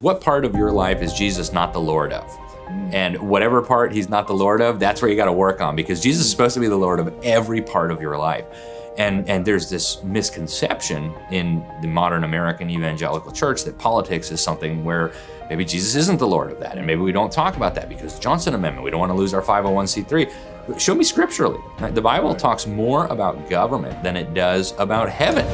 What part of your life is Jesus not the Lord of? And whatever part he's not the Lord of, that's where you got to work on, because Jesus is supposed to be the Lord of every part of your life. And there's this misconception in the modern American evangelical church that politics is something where maybe Jesus isn't the Lord of that, and maybe we don't talk about that because Johnson Amendment, we don't want to lose our 501c3. Show me scripturally. The Bible talks more about government than it does about heaven.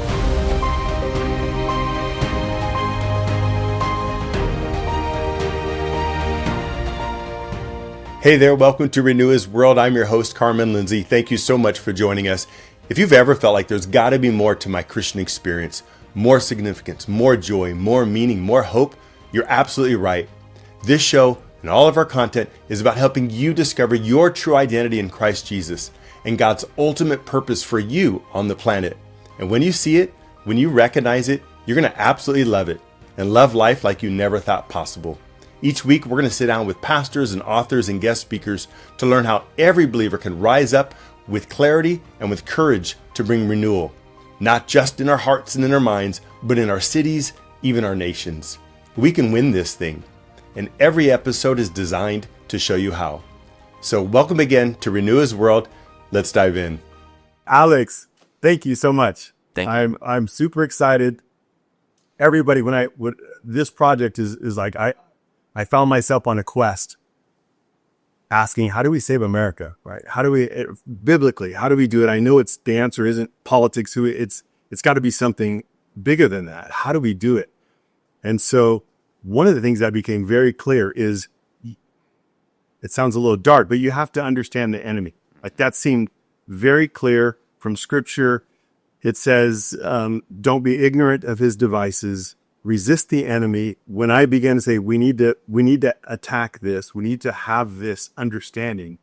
Hey there, welcome to Renew His World. I'm your host, Carmen Lindsay. Thank you so much for joining us. If you've ever felt like there's got to be more to my Christian experience, more significance, more joy, more meaning, more hope, you're absolutely right. This show and all of our content is about helping you discover your true identity in Christ Jesus and God's ultimate purpose for you on the planet. And when you see it, when you recognize it, you're going to absolutely love it and love life like you never thought possible. Each week, we're going to sit down with pastors and authors and guest speakers to learn how every believer can rise up with clarity and with courage to bring renewal, not just in our hearts and in our minds, but in our cities, even our nations. We can win this thing, and every episode is designed to show you how. So welcome again to Renew His World. Let's dive in. Alex, thank you so much. Thank you. I'm super excited. Everybody, this project is like, I found myself on a quest asking, how do we save America, right? How do we, biblically, how do we do it? I know the answer isn't politics. It's got to be something bigger than that. How do we do it? And so one of the things that became very clear is, it sounds a little dark, but you have to understand the enemy. Like that seemed very clear from scripture. It says, don't be ignorant of his devices. Resist the enemy. When I began to say we need to attack this, we need to have this understanding,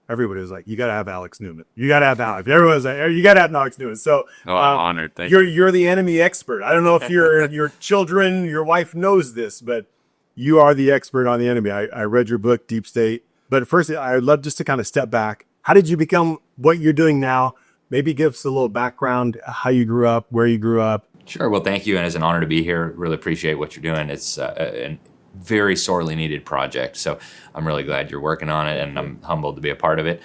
everybody was like, you got to have Alex Newman. You got to have Alex. Everyone was like, you got to have Alex Newman. So I'm honored. Thank you. You're the enemy expert. I don't know if your children, your wife knows this, but you are the expert on the enemy. I read your book, Deep State. But first, I'd love just to kind of step back. How did you become what you're doing now? Maybe give us a little background, how you grew up, where you grew up. Sure. Well, thank you. And it's an honor to be here. Really appreciate what you're doing. It's a very sorely needed project. So I'm really glad you're working on it, and I'm humbled to be a part of it.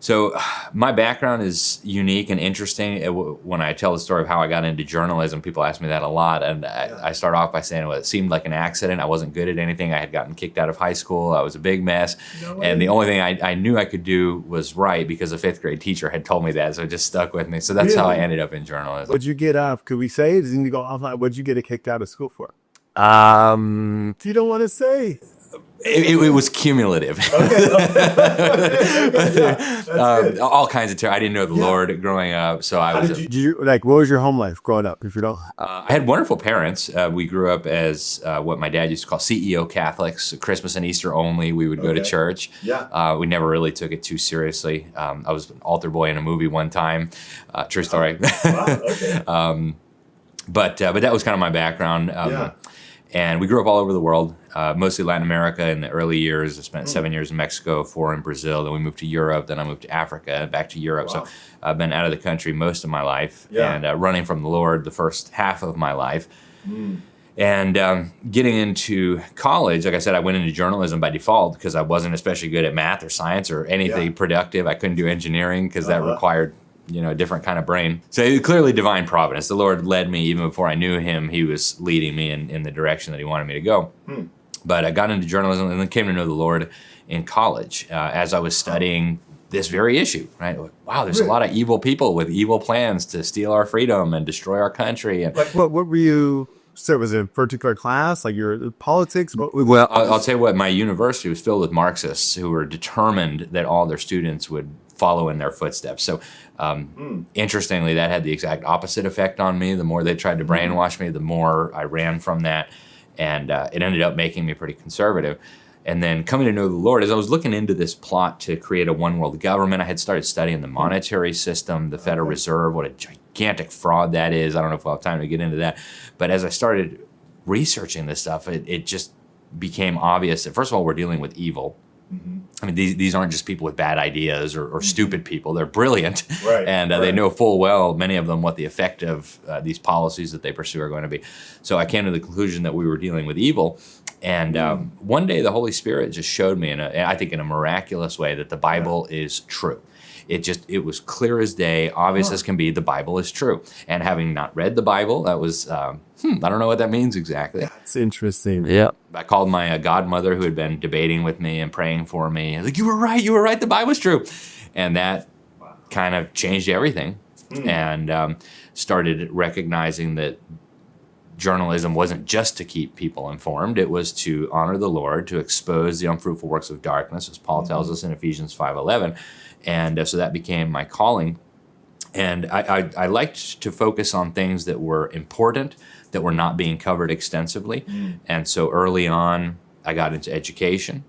So my background is unique and interesting. When I tell the story of how I got into journalism, people ask me that a lot. And I start off by saying, well, it seemed like an accident. I wasn't good at anything. I had gotten kicked out of high school. I was a big mess. And the only thing I knew I could do was write, because a fifth grade teacher had told me that. So it just stuck with me. So that's how I ended up in journalism. What'd you get out? Could we say? Does you go offline? What'd you get kicked out of school for? If you don't want to say. It was cumulative. Okay. All kinds of I didn't know the Lord growing up, so I was. Did you what was your home life growing up? If you don't, I had wonderful parents. We grew up as what my dad used to call CEO Catholics. Christmas and Easter only. We would go to church. Yeah. We never really took it too seriously. I was an altar boy in a movie one time. True story. Wow. Okay. But that was kind of my background. And we grew up all over the world, mostly Latin America in the early years. I spent 7 years in Mexico, 4 in Brazil. Then we moved to Europe. Then I moved to Africa and back to Europe. Wow. So I've been out of the country most of my life and running from the Lord the first half of my life. And getting into college, like I said, I went into journalism by default because I wasn't especially good at math or science or anything productive. I couldn't do engineering because that required a different kind of brain. So clearly divine providence. The Lord led me even before I knew him. He was leading me in the direction that he wanted me to go. But I got into journalism and then came to know the Lord in college as I was studying this very issue, right? Wow, there's a lot of evil people with evil plans to steal our freedom and destroy our country. And like what were you? So was it a particular class, like your politics? Well, I'll tell you what, my university was filled with Marxists who were determined that all their students would follow in their footsteps. So interestingly, that had the exact opposite effect on me. The more they tried to brainwash me, the more I ran from that. And it ended up making me pretty conservative. And then coming to know the Lord, as I was looking into this plot to create a one world government, I had started studying the monetary system, the Federal Reserve, what a gigantic fraud that is. I don't know if we'll have time to get into that. But as I started researching this stuff, it just became obvious that, first of all, we're dealing with evil. I mean, these aren't just people with bad ideas or stupid people. They're brilliant. Right, And they know full well, many of them, what the effect of these policies that they pursue are going to be. So I came to the conclusion that we were dealing with evil. And one day the Holy Spirit just showed me, I think in a miraculous way, that the Bible is true. It was clear as day, obvious as can be, the Bible is true. And having not read the Bible, that was, I don't know what that means exactly. That's interesting. Yeah. I called my godmother, who had been debating with me and praying for me. I was like, you were right, the Bible's true. And that kind of changed everything. And started recognizing that journalism wasn't just to keep people informed. It was to honor the Lord, to expose the unfruitful works of darkness, as Paul tells us in Ephesians 5:11. And so that became my calling. And I liked to focus on things that were important, that were not being covered extensively. And so early on, I got into education,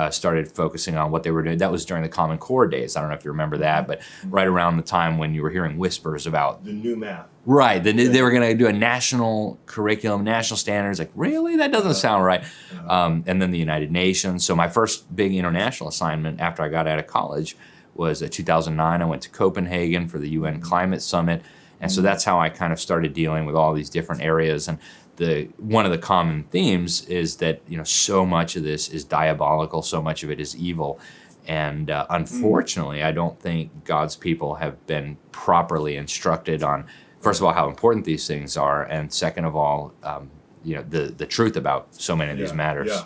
started focusing on what they were doing. That was during the Common Core days. I don't know if you remember that, but right around the time when you were hearing whispers about The new math. right, they were going to do a national curriculum, national standards. Like, really? That doesn't sound right. And then the United Nations. So my first big international assignment after I got out of college was 2009. I went to Copenhagen for the UN Climate Summit. And so that's how I kind of started dealing with all these different areas. And one of the common themes is that, so much of this is diabolical, so much of it is evil. And unfortunately, I don't think God's people have been properly instructed on, first of all, how important these things are, and second of all, the truth about so many of these matters. Yeah.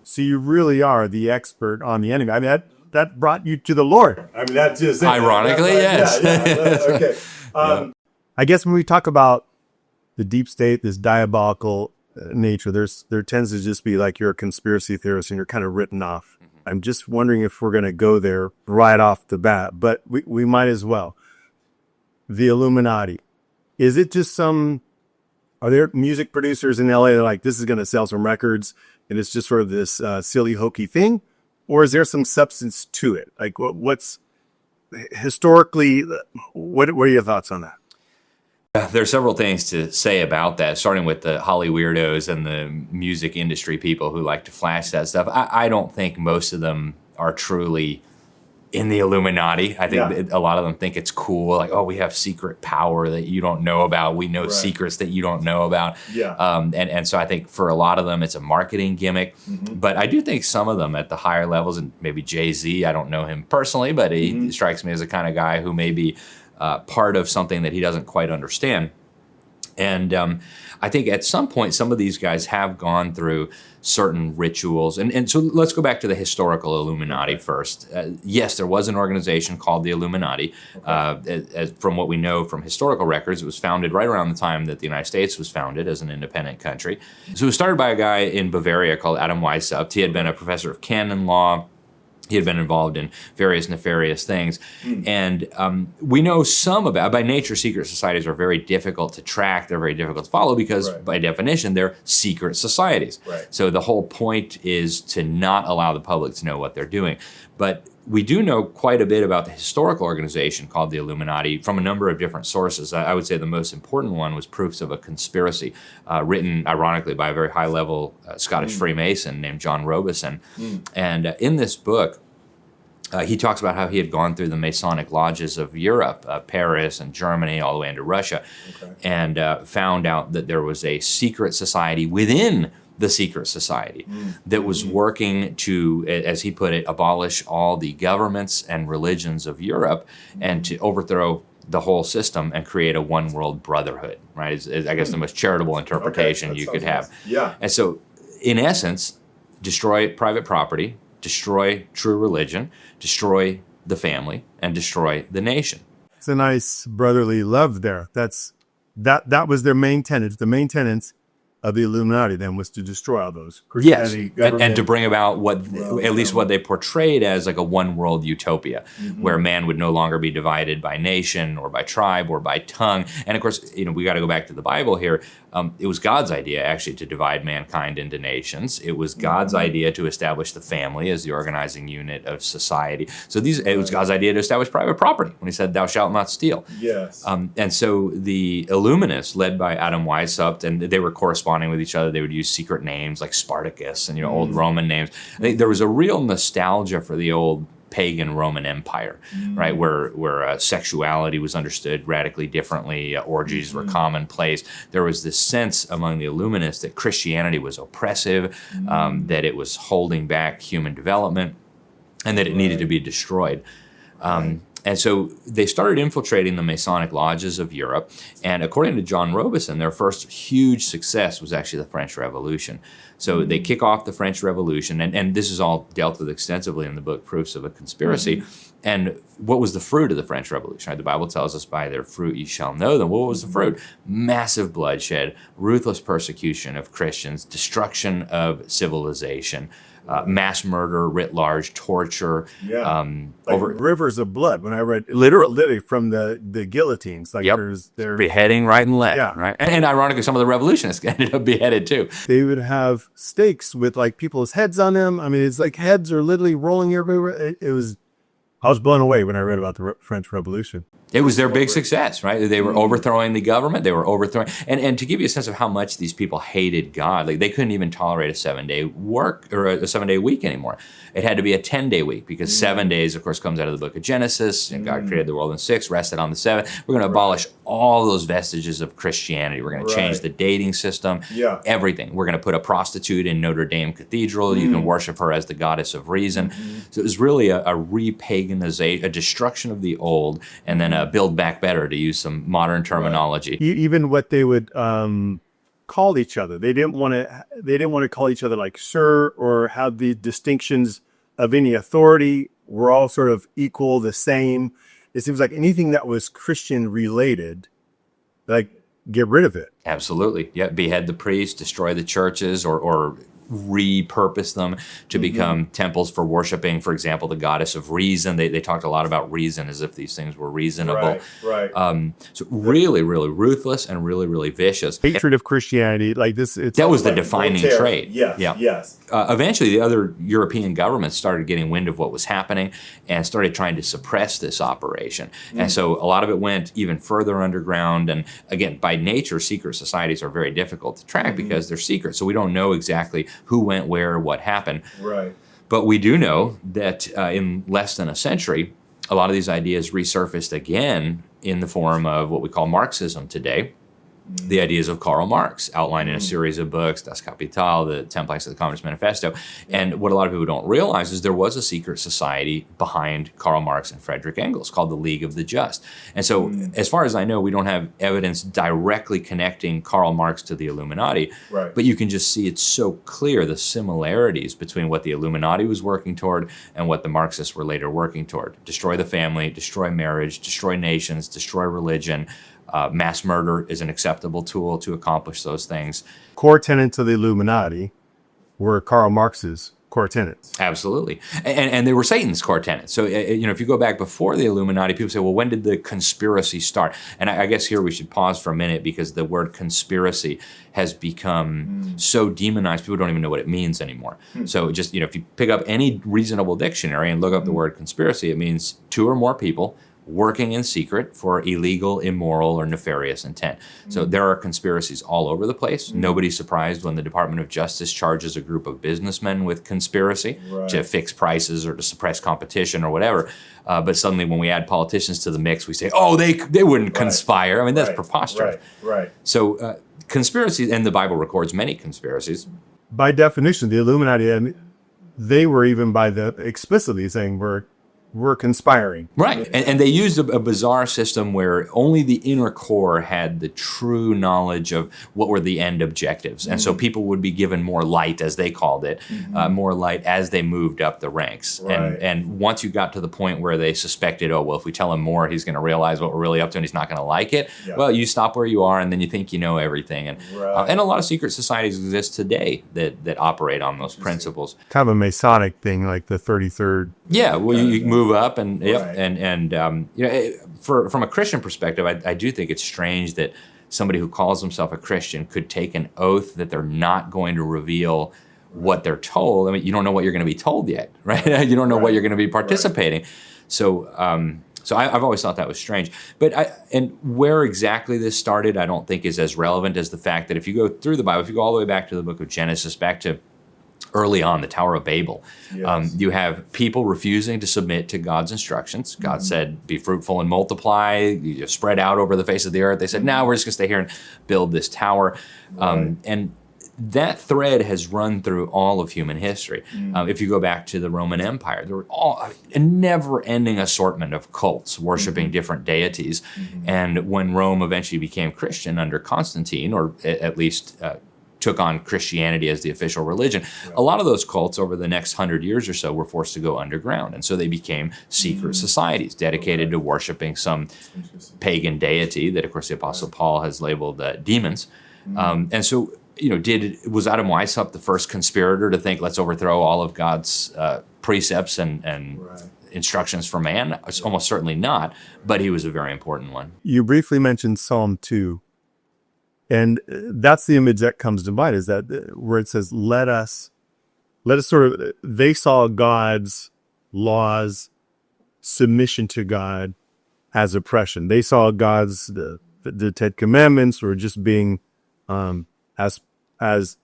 So you really are the expert on the enemy. I mean, that brought you to the Lord. I mean, that's just it. Ironically, yes. Yeah. Okay. I guess when we talk about the deep state, this diabolical nature, there tends to just be like you're a conspiracy theorist and you're kind of written off. I'm just wondering if we're going to go there right off the bat, but we might as well. The Illuminati. Is it just are there music producers in LA that are like, this is going to sell some records and it's just sort of this silly, hokey thing? Or is there some substance to it? Like what's historically, what are your thoughts on that? There are several things to say about that, starting with the Holly weirdos and the music industry people who like to flash that stuff. I don't think most of them are truly in the Illuminati. I think a lot of them think it's cool, like, oh, we have secret power that you don't know about. We know secrets that you don't know about. Yeah. And so I think for a lot of them, it's a marketing gimmick. But I do think some of them at the higher levels, and maybe Jay-Z, I don't know him personally, but he strikes me as the kind of guy who may be part of something that he doesn't quite understand. And I think at some point, some of these guys have gone through certain rituals. And so let's go back to the historical Illuminati first. Yes, there was an organization called the Illuminati. From what we know from historical records, it was founded right around the time that the United States was founded as an independent country. So it was started by a guy in Bavaria called Adam Weishaupt. He had been a professor of canon law. He had been involved in various nefarious things. And we know some about, by nature, secret societies are very difficult to track. They're very difficult to follow because by definition, they're secret societies. So the whole point is to not allow the public to know what they're doing. But we do know quite a bit about the historical organization called the Illuminati from a number of different sources. I would say the most important one was Proofs of a Conspiracy, written ironically by a very high-level Scottish Freemason named John Robison. And in this book, he talks about how he had gone through the Masonic lodges of Europe, Paris and Germany, all the way into Russia, and found out that there was a secret society within the secret society that was working to, as he put it, abolish all the governments and religions of Europe and to overthrow the whole system and create a one world brotherhood, right? Is I guess the most charitable interpretation you could have. Yeah. And so, in essence, destroy private property, destroy true religion, destroy the family, and destroy the nation. It's a nice brotherly love there. That was their main tenet. The main tenets of the Illuminati then was to destroy all those. Yes, and to bring about at least what they portrayed as like a one world utopia, where man would no longer be divided by nation or by tribe or by tongue. And of course, we got to go back to the Bible here. It was God's idea actually to divide mankind into nations. It was God's idea to establish the family as the organizing unit of society. So it was God's idea to establish private property when he said, "Thou shalt not steal." Yes. And so the Illuminists, led by Adam Weishaupt, and they were corresponding corresponding with each other, they would use secret names like Spartacus and old Roman names. I think there was a real nostalgia for the old pagan Roman Empire, right, where sexuality was understood radically differently, orgies were commonplace. There was this sense among the Illuminists that Christianity was oppressive, that it was holding back human development, and that it needed to be destroyed. And so they started infiltrating the Masonic lodges of Europe. And according to John Robison, their first huge success was actually the French Revolution. So they kick off the French Revolution, and this is all dealt with extensively in the book Proofs of a Conspiracy. And what was the fruit of the French Revolution? Right? The Bible tells us, by their fruit ye shall know them. What was the fruit? Massive bloodshed, ruthless persecution of Christians, destruction of civilization, mass murder writ large, torture. Over rivers of blood. When I read literally from the guillotines, like there's beheading right and left, right? And ironically, some of the revolutionists ended up beheaded too. They would have stakes with like people's heads on them. I mean, it's like heads are literally rolling everywhere. I was blown away when I read about the French Revolution. It was their big success, right? They were overthrowing the government. They were overthrowing, and to give you a sense of how much these people hated God, like they couldn't even tolerate a 7-day work or a 7-day week anymore. It had to be a 10-day week because 7 days, of course, comes out of the book of Genesis. And God created the world in 6, rested on the 7th. We're going to abolish all those vestiges of Christianity. We're going to change the dating system, everything. We're going to put a prostitute in Notre Dame Cathedral. You can worship her as the goddess of reason. So it was really a re-paganization, a destruction of the old, and then a build back better, to use some modern terminology. Even what they would call each other, they didn't want to call each other like sir or have the distinctions of any authority. We're all sort of equal, the same. It seems like anything that was Christian related, like get rid of it. Absolutely. Yeah, behead the priests, destroy the churches, or repurpose them to become temples for worshiping, for example, the goddess of reason. They talked a lot about reason as if these things were reasonable. So really, really ruthless and really, really vicious. Hatred of Christianity, like this. That was the defining trait. Yes. Eventually, the other European governments started getting wind of what was happening and started trying to suppress this operation. And so a lot of it went even further underground. And again, by nature, secret societies are very difficult to track because they're secret. So we don't know exactly who went where, what happened. But we do know that in less than a century, a lot of these ideas resurfaced again in the form of what we call Marxism today. The ideas of Karl Marx, outlined in a series of books, Das Kapital, the 10 Planks of the Communist Manifesto. And what a lot of people don't realize is there was a secret society behind Karl Marx and Friedrich Engels called the League of the Just. And so, as far as I know, we don't have evidence directly connecting Karl Marx to the Illuminati, but you can just see it's so clear, the similarities between what the Illuminati was working toward and what the Marxists were later working toward. Destroy the family, destroy marriage, destroy nations, destroy religion. Mass murder is an acceptable tool to accomplish those things. Core tenets of the Illuminati were Karl Marx's core tenets. Absolutely. And they were Satan's core tenets. So, if you go back before the Illuminati, people say, well, when did the conspiracy start? And I guess here we should pause for a minute because the word conspiracy has become so demonized, people don't even know what it means anymore. So just, if you pick up any reasonable dictionary and look up the word conspiracy, it means 2 or more people working in secret for illegal, immoral, or nefarious intent. So there are conspiracies all over the place. Nobody's surprised when the Department of Justice charges a group of businessmen with conspiracy to fix prices or to suppress competition or whatever. But suddenly when we add politicians to the mix, we say, oh, they wouldn't conspire. I mean, that's preposterous. So conspiracies, and the Bible records many conspiracies. By definition, the Illuminati, they were even explicitly saying we're conspiring. Right. And they used a bizarre system where only the inner core had the true knowledge of what were the end objectives. And so people would be given more light, as they called it, more light as they moved up the ranks. And once you got to the point where they suspected, oh, well, if we tell him more, he's going to realize what we're really up to and he's not going to like it. Well, you stop where you are and then you think you know everything. And a lot of secret societies exist today that operate on those principles. Kind of a Masonic thing, like the 33rd. Yeah, well, you move up and from a Christian perspective, I do think it's strange that somebody who calls himself a Christian could take an oath that they're not going to reveal what they're told. I mean, you don't know what you're going to be told yet, right? You don't know what you're going to be participating. So So I've always thought that was strange. And where exactly this started, I don't think is as relevant as the fact that if you go through the Bible, if you go all the way back to the book of Genesis, back to early on, the Tower of Babel, you have people refusing to submit to God's instructions. God said, be fruitful and multiply, you spread out over the face of the earth. They said, no, we're just going to stay here and build this tower. And that thread has run through all of human history. If you go back to the Roman Empire, there were a never-ending assortment of cults worshiping different deities. And when Rome eventually became Christian under Constantine, or at least took on Christianity as the official religion, a lot of those cults over the next 100 years or so were forced to go underground. And so they became secret societies dedicated to worshiping some pagan deity that, of course, the Apostle Paul has labeled demons. And so, was Adam Weishaupt the first conspirator to think, let's overthrow all of God's precepts and instructions for man? It's almost certainly not, but he was a very important one. You briefly mentioned Psalm 2, and that's the image that comes to mind, is that where it says, let us they saw God's laws, submission to God, as oppression. They saw God's, the Ten Commandments were just being, as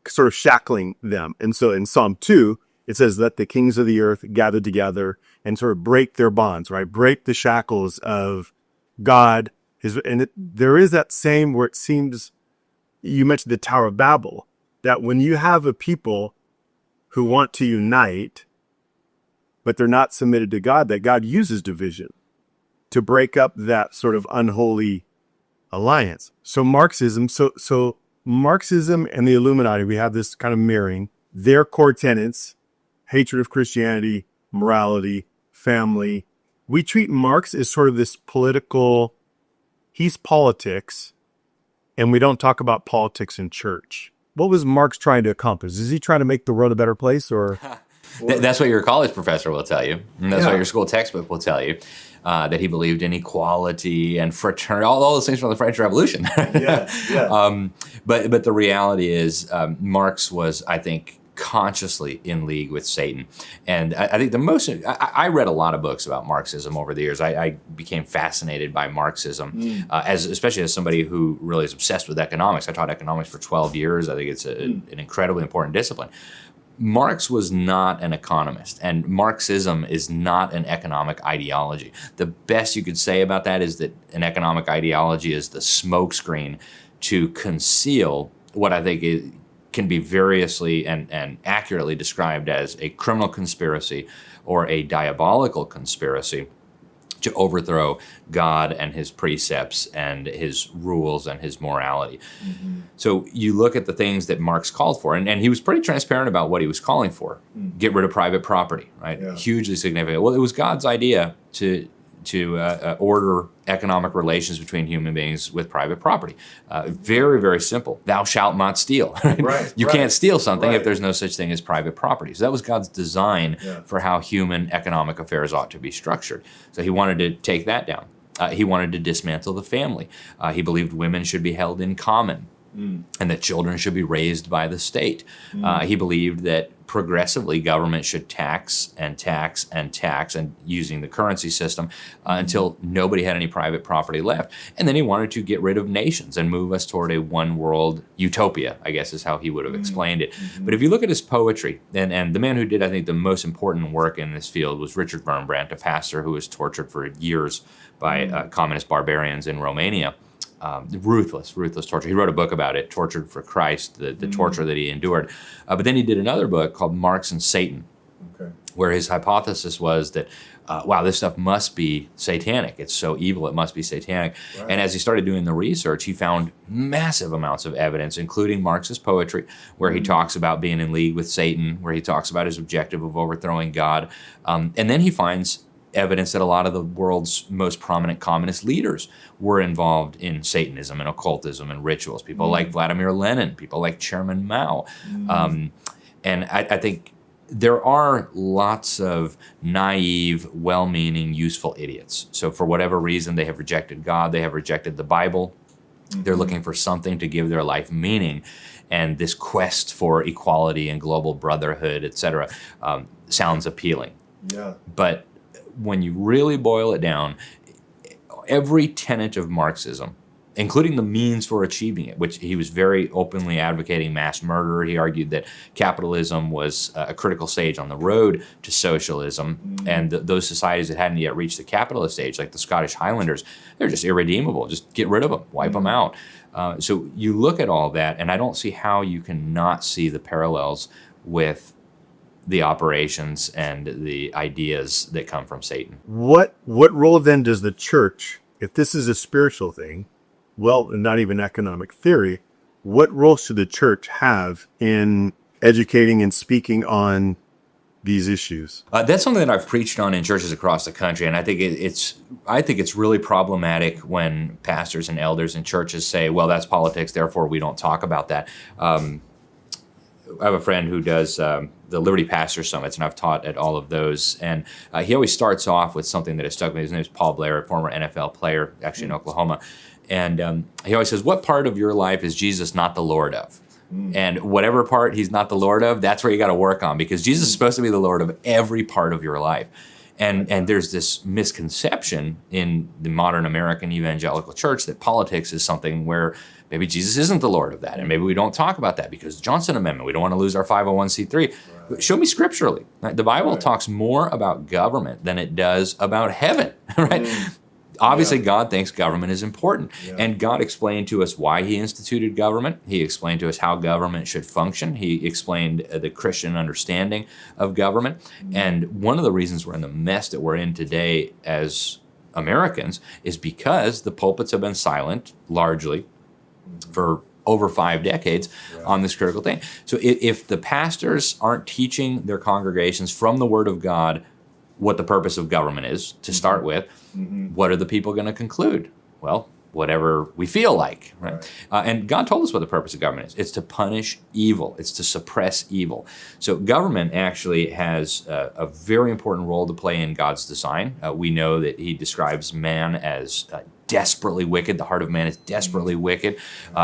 sort of shackling them. And so in Psalm 2, it says, let the kings of the earth gather together and sort of break their bonds, right? Break the shackles of God. There is that same where it seems, you mentioned the Tower of Babel, that when you have a people who want to unite, but they're not submitted to God, that God uses division to break up that sort of unholy alliance. So Marxism and the Illuminati, we have this kind of mirroring. Their core tenets, hatred of Christianity, morality, family. We treat Marx as sort of this he's politics, and we don't talk about politics in church. What was Marx trying to accomplish? Is he trying to make the world a better place, or? That's what your college professor will tell you. And that's what your school textbook will tell you. That he believed in equality and fraternity, all those things from the French Revolution. But the reality is, Marx was, I think, consciously in league with Satan. And I think I read a lot of books about Marxism over the years. I became fascinated by Marxism, especially as somebody who really is obsessed with economics. I taught economics for 12 years. I think it's an incredibly important discipline. Marx was not an economist, and Marxism is not an economic ideology. The best you could say about that is that an economic ideology is the smokescreen to conceal what I think can be variously and accurately described as a criminal conspiracy or a diabolical conspiracy to overthrow God and his precepts and his rules and his morality. So you look at the things that Marx called for, and he was pretty transparent about what he was calling for. Get rid of private property, right? Hugely significant. Well, it was God's idea to order economic relations between human beings with private property. Very, very simple. Thou shalt not steal. You can't steal something if there's no such thing as private property. So that was God's design for how human economic affairs ought to be structured. So he wanted to take that down. He wanted to dismantle the family. He believed women should be held in common. And that children should be raised by the state. He believed that progressively government should tax and tax and tax, and using the currency system until nobody had any private property left. And then he wanted to get rid of nations and move us toward a one world utopia, I guess is how he would have explained it. But if you look at his poetry, and the man who did, I think, the most important work in this field was Richard Wurmbrand, a pastor who was tortured for years by communist barbarians in Romania. Ruthless torture. He wrote a book about it, Tortured for Christ, the torture that he endured. But then he did another book called Marx and Satan, where his hypothesis was that, wow, this stuff must be satanic. It's so evil, it must be satanic. And as he started doing the research, he found massive amounts of evidence, including Marxist poetry, where he talks about being in league with Satan, where he talks about his objective of overthrowing God. And then he finds evidence that a lot of the world's most prominent communist leaders were involved in Satanism and occultism and rituals. People like Vladimir Lenin, people like Chairman Mao. And I think there are lots of naive, well-meaning, useful idiots. So for whatever reason, they have rejected God, they have rejected the Bible. They're looking for something to give their life meaning. And this quest for equality and global brotherhood, et cetera, sounds appealing. But when you really boil it down, every tenet of Marxism, including the means for achieving it, which he was very openly advocating mass murder. He argued that capitalism was a critical stage on the road to socialism, and those societies that hadn't yet reached the capitalist stage, like the Scottish Highlanders, they're just irredeemable. Just get rid of them, wipe them out. So you look at all that, and I don't see how you can not see the parallels with the operations and the ideas that come from Satan. What role then does the church, if this is a spiritual thing, well, not even economic theory, what role should the church have in educating and speaking on these issues? That's something that I've preached on in churches across the country, and I think it's really problematic when pastors and elders in churches say, "Well, that's politics, therefore we don't talk about that." I have a friend who does the Liberty Pastor Summits, and I've taught at all of those. And he always starts off with something that has stuck with me. His name is Paul Blair, a former NFL player, actually in Oklahoma. And he always says, "What part of your life is Jesus not the Lord of?" And whatever part he's not the Lord of, that's where you got to work on, because Jesus is supposed to be the Lord of every part of your life. And there's this misconception in the modern American evangelical church that politics is something where maybe Jesus isn't the Lord of that, and maybe we don't talk about that because Johnson Amendment, we don't want to lose our 501c3. Right. Show me scripturally. Right? The Bible talks more about government than it does about heaven, right? Obviously, God thinks government is important, and God explained to us why he instituted government. He explained to us how government should function. He explained the Christian understanding of government. And one of the reasons we're in the mess that we're in today as Americans is because the pulpits have been silent, largely, for over 5 decades on this critical thing. So if the pastors aren't teaching their congregations from the Word of God what the purpose of government is, to start with, what are the people going to conclude? Well, whatever we feel like, right? And God told us what the purpose of government is. It's to punish evil. It's to suppress evil. So government actually has a very important role to play in God's design. We know that he describes man as desperately wicked. The heart of man is desperately wicked.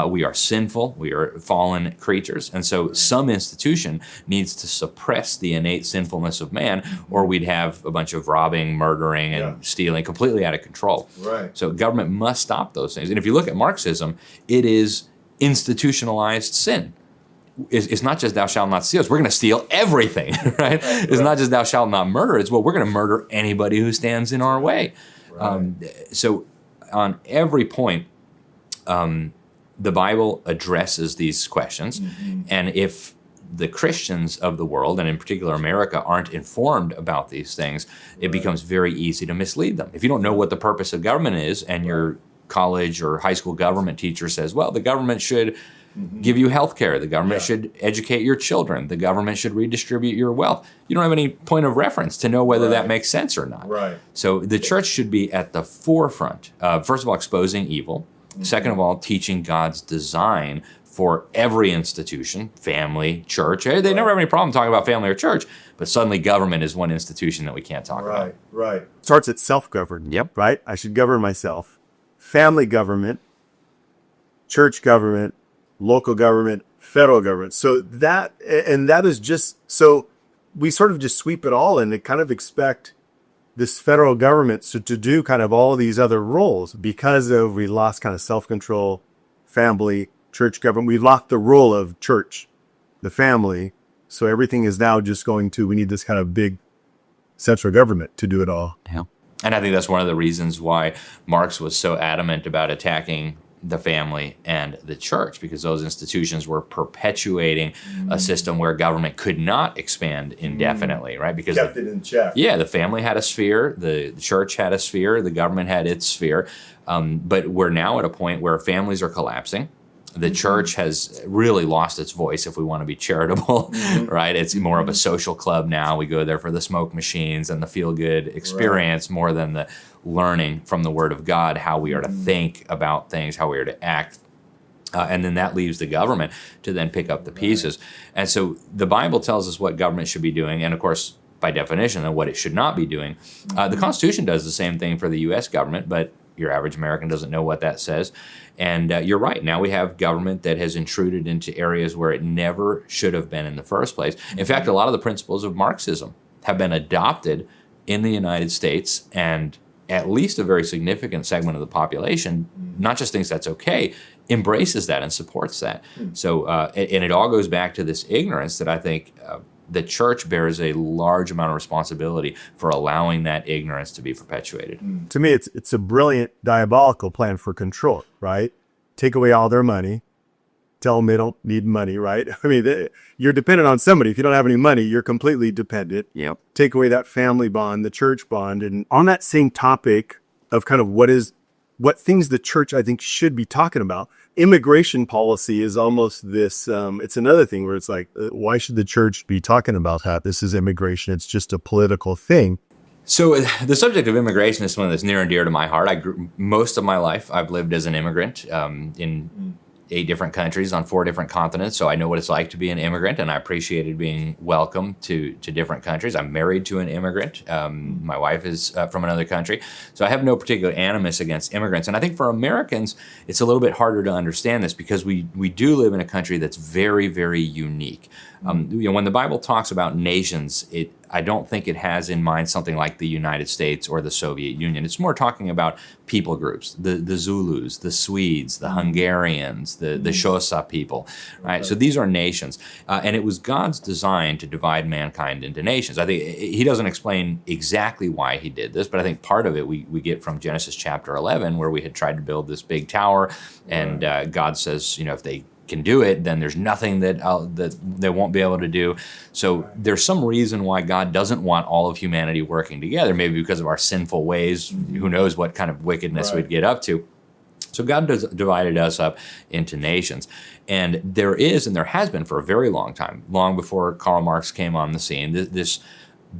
We are sinful. We are fallen creatures. And so some institution needs to suppress the innate sinfulness of man, or we'd have a bunch of robbing, murdering, and stealing completely out of control. Right. So government must stop those things. And if you look at Marxism, it is institutionalized sin. It's not just thou shalt not steal. We're going to steal everything, right? It's not just thou shalt not murder. It's, well, we're going to murder anybody who stands in our way. So on every point, the Bible addresses these questions. And if the Christians of the world, and in particular America, aren't informed about these things, it becomes very easy to mislead them. If you don't know what the purpose of government is, and your college or high school government teacher says, well, the government should give you health care, the government should educate your children, the government should redistribute your wealth, you don't have any point of reference to know whether that makes sense or not. So the church should be at the forefront of, first of all, exposing evil, second of all, teaching God's design for every institution, family, church. They never have any problem talking about family or church, but suddenly government is one institution that we can't talk about. Starts at self-governed. Right? I should govern myself. Family government, church government, local government, federal government. So that is just, so we sort of just sweep it all in and kind of expect this federal government to do kind of all these other roles because of we lost kind of self-control, family, church government. We locked the role of church, the family. So everything is now just going to, we need this kind of big central government to do it all. Yeah. And I think that's one of the reasons why Marx was so adamant about attacking the family and the church, because those institutions were perpetuating a system where government could not expand indefinitely, right? Because kept it in check. Yeah, the family had a sphere, the church had a sphere, the government had its sphere. But we're now at a point where families are collapsing. The church has really lost its voice, if we want to be charitable, right? It's more of a social club now. We go there for the smoke machines and the feel-good experience more than the learning from the Word of God, how we are to think about things, how we are to act. And then that leaves the government to then pick up the pieces. And so the Bible tells us what government should be doing, and of course, by definition, then what it should not be doing. The Constitution does the same thing for the U.S. government, but your average American doesn't know what that says. And you're right. Now we have government that has intruded into areas where it never should have been in the first place. In fact, a lot of the principles of Marxism have been adopted in the United States, and at least a very significant segment of the population, not just thinks that's okay, embraces that and supports that. So, and it all goes back to this ignorance that I think the church bears a large amount of responsibility for allowing that ignorance to be perpetuated. To me, it's a brilliant diabolical plan for control, right? Take away all their money, tell them they don't need money, right? I mean, you're dependent on somebody. If you don't have any money, you're completely dependent. Yep. Take away that family bond, the church bond. And on that same topic of kind of what things the church, I think, should be talking about, immigration policy is almost this, it's another thing where it's like, why should the church be talking about that? This is immigration. It's just a political thing. So the subject of immigration is something that's near and dear to my heart. Most of my life, I've lived as an immigrant in 8 different countries on 4 different continents. So I know what it's like to be an immigrant, and I appreciated being welcome to different countries. I'm married to an immigrant. My wife is from another country. So I have no particular animus against immigrants. And I think for Americans, it's a little bit harder to understand this because we do live in a country that's very, very unique. When the Bible talks about nations, I don't think it has in mind something like the United States or the Soviet Union. It's more talking about people groups, the Zulus, the Swedes, the Hungarians, the Xhosa people, right? So these are nations. And it was God's design to divide mankind into nations. I think he doesn't explain exactly why he did this, but I think part of it we get from Genesis chapter 11, where we had tried to build this big tower, and God says, if they can do it, then there's nothing that they won't be able to do. So there's some reason why God doesn't want all of humanity working together, maybe because of our sinful ways. Who knows what kind of wickedness we'd get up to. So God divided us up into nations. And there is, and there has been for a very long time, long before Karl Marx came on the scene, this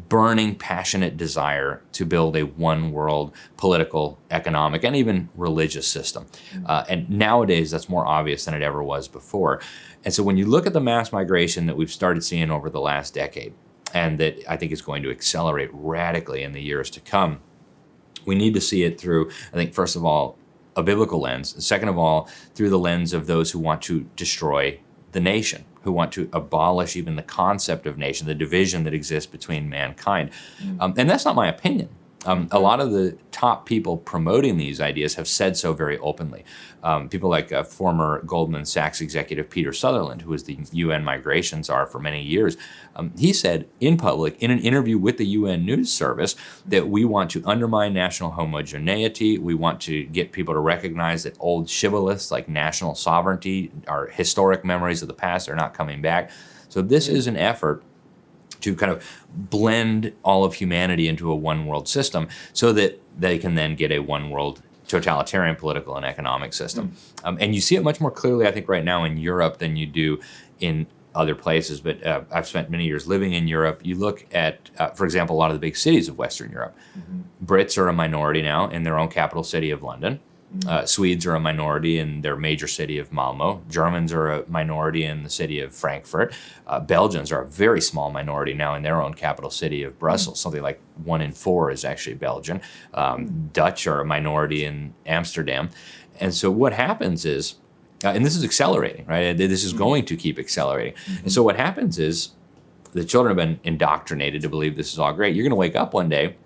burning, passionate desire to build a one world political, economic, and even religious system. And nowadays, that's more obvious than it ever was before. And so when you look at the mass migration that we've started seeing over the last decade, and that I think is going to accelerate radically in the years to come, we need to see it through, I think, first of all, a biblical lens. Second of all, through the lens of those who want to destroy the nation, who want to abolish even the concept of nation, the division that exists between mankind. And that's not my opinion. A lot of the top people promoting these ideas have said so very openly. People like former Goldman Sachs executive Peter Sutherland, who was the UN migration czar for many years, he said in public, in an interview with the UN News Service, that we want to undermine national homogeneity. We want to get people to recognize that old shibboleths like national sovereignty, our historic memories of the past, are not coming back. So this is an effort to kind of blend all of humanity into a one world system so that they can then get a one world totalitarian political and economic system. And you see it much more clearly, I think, right now in Europe than you do in other places. But I've spent many years living in Europe. You look at, for example, a lot of the big cities of Western Europe. Brits are a minority now in their own capital city of London. Swedes are a minority in their major city of Malmo. Germans are a minority in the city of Frankfurt. Belgians are a very small minority now in their own capital city of Brussels. Something like 1 in 4 is actually Belgian. Dutch are a minority in Amsterdam. And so what happens is, and this is accelerating, right? This is going to keep accelerating. And so what happens is the children have been indoctrinated to believe this is all great. You're going to wake up one day, and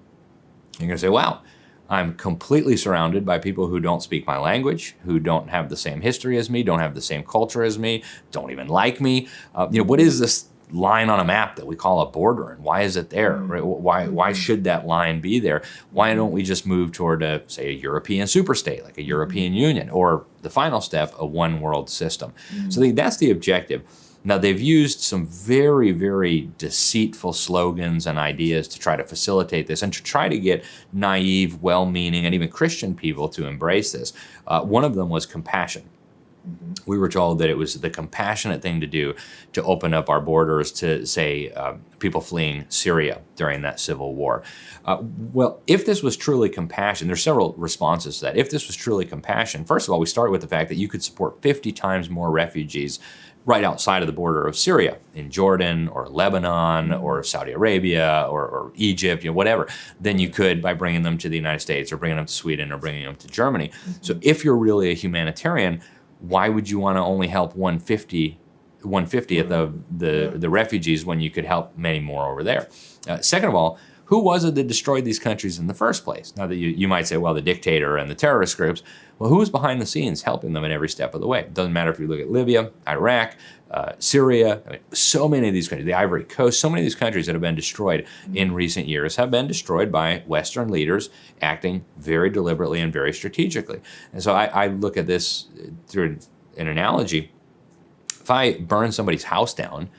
you're going to say, wow, I'm completely surrounded by people who don't speak my language, who don't have the same history as me, don't have the same culture as me, don't even like me. What is this line on a map that we call a border, and why is it there? Right? Why should that line be there? Why don't we just move toward say, a European superstate, like a European Union, or the final step, a one world system? So that's the objective. Now, they've used some very, very deceitful slogans and ideas to try to facilitate this and to try to get naive, well-meaning, and even Christian people to embrace this. One of them was compassion. We were told that it was the compassionate thing to do to open up our borders to, say, people fleeing Syria during that civil war. Well, if this was truly compassion, there's several responses to that. If this was truly compassion, first of all, we start with the fact that you could support 50 times more refugees right outside of the border of Syria, in Jordan or Lebanon or Saudi Arabia or Egypt, whatever, than you could by bringing them to the United States or bringing them to Sweden or bringing them to Germany. So if you're really a humanitarian, why would you want to only help 150th of the refugees when you could help many more over there? Second of all, who was it that destroyed these countries in the first place? Now that you might say, well, the dictator and the terrorist groups. Well, who was behind the scenes helping them in every step of the way? It doesn't matter if you look at Libya, Iraq, Syria, I mean, so many of these countries, the Ivory Coast, so many of these countries that have been destroyed in recent years have been destroyed by Western leaders acting very deliberately and very strategically. And so I look at this through an analogy. If I burn somebody's house down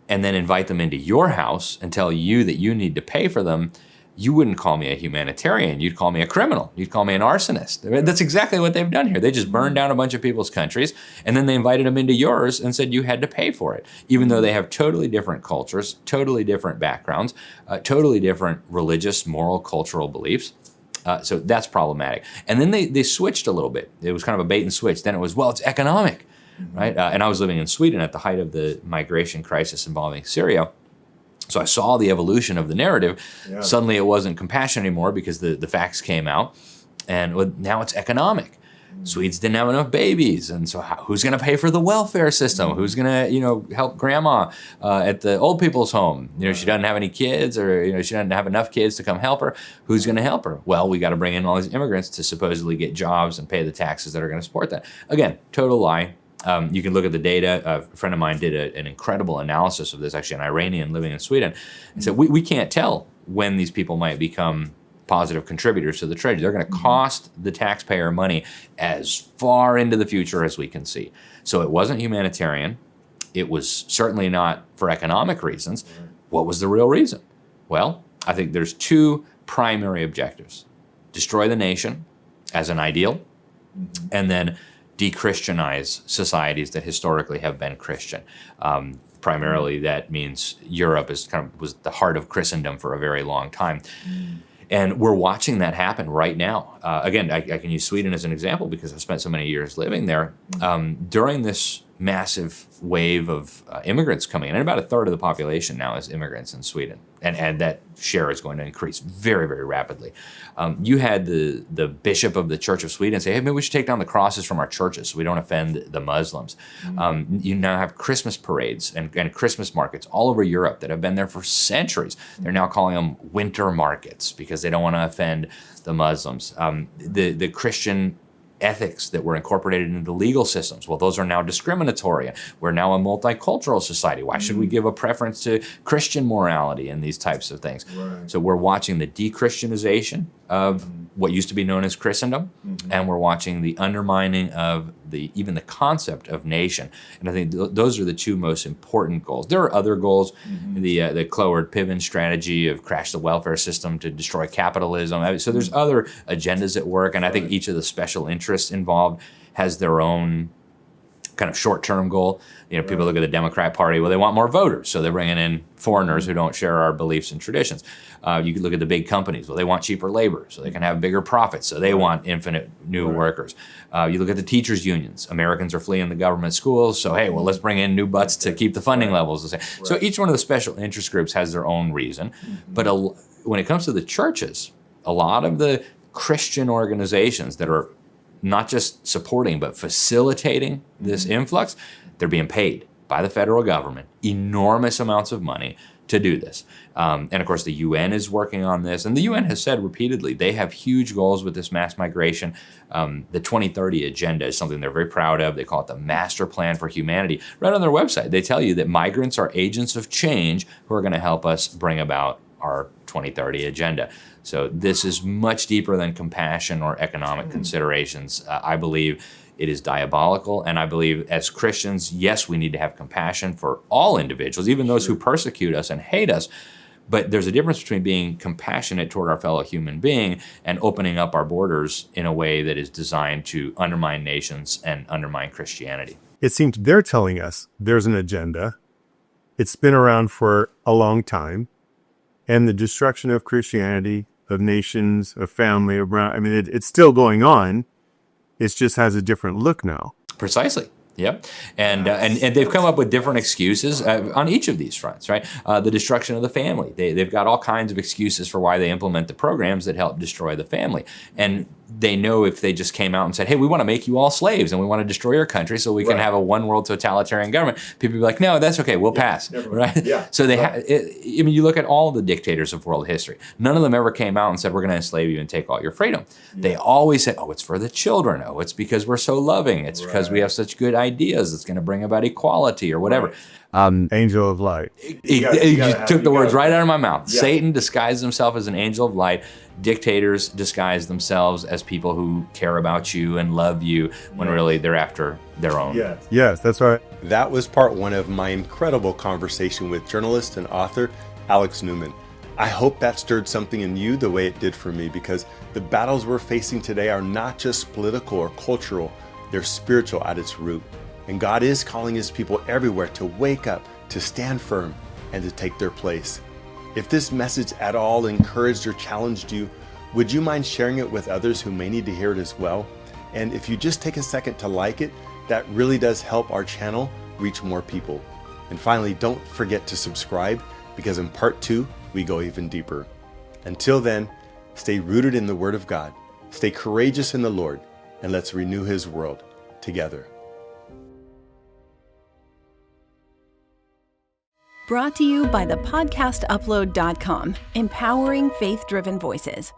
and then invite them into your house and tell you that you need to pay for them, you wouldn't call me a humanitarian. You'd call me a criminal. You'd call me an arsonist. That's exactly what they've done here. They just burned down a bunch of people's countries, and then they invited them into yours and said you had to pay for it, even though they have totally different cultures, totally different backgrounds, totally different religious, moral, cultural beliefs. So that's problematic. And then they switched a little bit. It was kind of a bait and switch. Then it was, well, it's economic, right? And I was living in Sweden at the height of the migration crisis involving Syria. So I saw the evolution of the narrative. Yeah. Suddenly it wasn't compassion anymore because the facts came out. And now it's economic. Swedes didn't have enough babies. And so who's going to pay for the welfare system? Who's going to, help grandma at the old people's home? She doesn't have any kids, or, she doesn't have enough kids to come help her. Who's going to help her? Well, we got to bring in all these immigrants to supposedly get jobs and pay the taxes that are going to support that. Again, total lie. You can look at the data. A friend of mine did an incredible analysis of this, actually an Iranian living in Sweden, and said we can't tell when these people might become positive contributors to the treasury. They're going to cost the taxpayer money as far into the future as we can see. So it wasn't humanitarian. It was certainly not for economic reasons. What was the real reason? Well, I think there's two primary objectives. Destroy the nation as an ideal, and then de-Christianize societies that historically have been Christian. Primarily, that means Europe was the heart of Christendom for a very long time. And we're watching that happen right now. Again, I can use Sweden as an example because I've spent so many years living there. During this massive wave of immigrants coming in, and about a third of the population now is immigrants in Sweden, and that share is going to increase very, very rapidly. You had the bishop of the Church of Sweden say, hey, maybe we should take down the crosses from our churches so we don't offend the Muslims. You now have Christmas parades and Christmas markets all over Europe that have been there for centuries. They're now calling them winter markets because they don't want to offend the Muslims. The Christian ethics that were incorporated into the legal systems, well, those are now discriminatory. We're now a multicultural society. Why should we give a preference to Christian morality and these types of things? Right. So we're watching the de-Christianization of what used to be known as Christendom, and we're watching the undermining of even the concept of nation. And I think those are the two most important goals. There are other goals, the Cloward-Piven strategy of crash the welfare system to destroy capitalism. So there's other agendas at work, and I think each of the special interests involved has their own kind of short-term goal. People look at the Democrat Party, well, they want more voters, so they're bringing in foreigners who don't share our beliefs and traditions. You could look at the big companies, well, they want cheaper labor, so they can have bigger profits, so they want infinite new workers. You look at the teachers' unions. Americans are fleeing the government schools, so hey, well, let's bring in new butts to keep the funding levels the same. So each one of the special interest groups has their own reason, but when it comes to the churches, a lot of the Christian organizations that are not just supporting, but facilitating this influx, they're being paid by the federal government enormous amounts of money to do this. And of course, the UN is working on this. And the UN has said repeatedly, they have huge goals with this mass migration. The 2030 agenda is something they're very proud of. They call it the Master Plan for Humanity. Right on their website, they tell you that migrants are agents of change who are going to help us bring about our 2030 agenda. So this is much deeper than compassion or economic considerations. I believe it is diabolical, and I believe as Christians, yes, we need to have compassion for all individuals, even those who persecute us and hate us. But there's a difference between being compassionate toward our fellow human being and opening up our borders in a way that is designed to undermine nations and undermine Christianity. It seems they're telling us there's an agenda. It's been around for a long time. And the destruction of Christianity, of nations, of family, it's still going on. It just has a different look now. Precisely. Yep. And they've come up with different excuses on each of these fronts, right? The destruction of the family. They've got all kinds of excuses for why they implement the programs that help destroy the family. And they know if they just came out and said, hey, we want to make you all slaves and we want to destroy your country so we can have a one world totalitarian government, people would be like, no, that's okay, we'll pass, right? Yeah. So I mean, you look at all the dictators of world history. None of them ever came out and said, we're going to enslave you and take all your freedom. They always said, oh, it's for the children. Oh, it's because we're so loving. It's because we have such good ideas. It's going to bring about equality or whatever. Angel of light. You took the words right out of my mouth. Yeah. Satan disguised himself as an angel of light. Dictators disguise themselves as people who care about you and love you when really they're after their own. Yes, that's right. That was part one of my incredible conversation with journalist and author Alex Newman. I hope that stirred something in you the way it did for me, because the battles we're facing today are not just political or cultural, they're spiritual at its root. And God is calling his people everywhere to wake up, to stand firm, and to take their place. If this message at all encouraged or challenged you, would you mind sharing it with others who may need to hear it as well? And if you just take a second to like it, that really does help our channel reach more people. And finally, don't forget to subscribe, because in part 2, we go even deeper. Until then, stay rooted in the Word of God, stay courageous in the Lord, and let's renew his world together. Brought to you by thepodcastupload.com, empowering faith-driven voices.